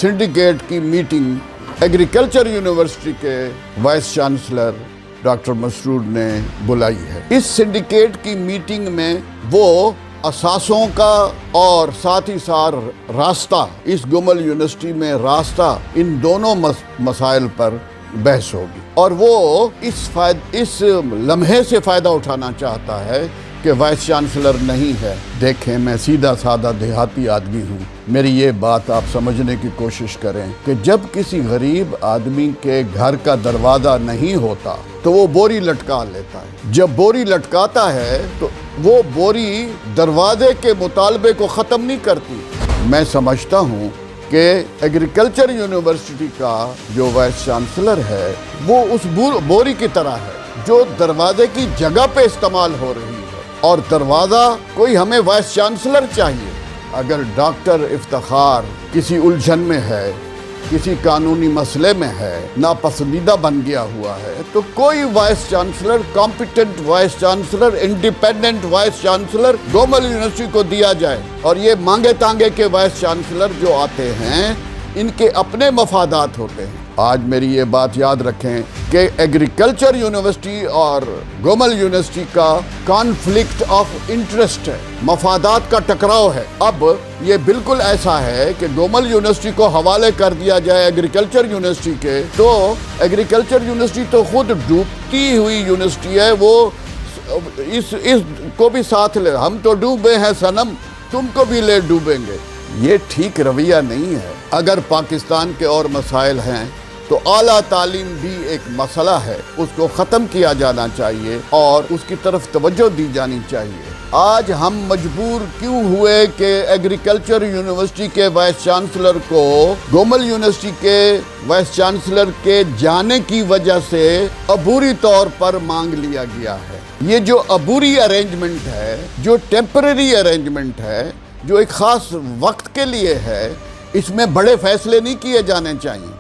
Syndicate की meeting agriculture university के vice chancellor doctor Masroor ने बुलाई है। इस सिंडिकेट की मीटिंग में वो असासों का और साथ ही साथ रास्ता, इस गुमल यूनिवर्सिटी में रास्ता, इन दोनों मसाइल पर बहस होगी और वो इस लम्हे से फ़ायदा उठाना चाहता है कि वाइस चांसलर नहीं है। देखें, मैं सीधा साधा देहाती आदमी हूँ, मेरी ये बात आप समझने की कोशिश करें कि जब किसी गरीब आदमी के घर का दरवाज़ा नहीं होता तो वो बोरी लटका लेता है। जब बोरी लटकाता है तो वो बोरी दरवाजे के मुतालबे को ख़त्म नहीं करती। मैं समझता हूँ कि एग्रीकल्चर यूनिवर्सिटी का जो वाइस चांसलर है वो उस बोरी की तरह है जो दरवाजे की जगह पे इस्तेमाल हो रही है, और दरवाज़ा कोई हमें वाइस चांसलर चाहिए। अगर डॉक्टर इफ्तिखार किसी उलझन में है, किसी कानूनी मसले में है, नापसंदीदा बन गया हुआ है, तो कोई vice chancellor, competent vice chancellor, independent vice chancellor Gomal university को दिया जाए। और ये मांगे तांगे के वाइस चांसलर जो आते हैं, इनके अपने मफादात होते हैं। आज मेरी ये बात याद रखें कि एग्रीकल्चर यूनिवर्सिटी और गुमल यूनिवर्सिटी का कॉन्फ्लिक्ट ऑफ इंटरेस्ट है, मफादात का टकराव है। अब ये बिल्कुल ऐसा है कि गुमल यूनिवर्सिटी को हवाले कर दिया जाए एग्रीकल्चर यूनिवर्सिटी के, तो एग्रीकल्चर यूनिवर्सिटी तो खुद डूबती हुई यूनिवर्सिटी है, वो इस को भी साथ ले, हम तो डूबे हैं सनम, तुमको भी ले डूबेंगे। ये ठीक रवैया नहीं है। अगर पाकिस्तान के और मसाइल हैं तो आला तालीम भी एक मसला है, उसको ख़त्म किया जाना चाहिए और उसकी तरफ तवज्जो दी जानी चाहिए। आज हम मजबूर क्यों हुए कि एग्रीकल्चर यूनिवर्सिटी के वाइस चांसलर को गुमल यूनिवर्सिटी के वाइस चांसलर के जाने की वजह से अबूरी तौर पर मांग लिया गया है। ये जो अबूरी अरेंजमेंट है, जो टेम्परेरी अरेंजमेंट है, जो एक ख़ास वक्त के लिए है, इसमें बड़े फैसले नहीं किए जाने चाहिए।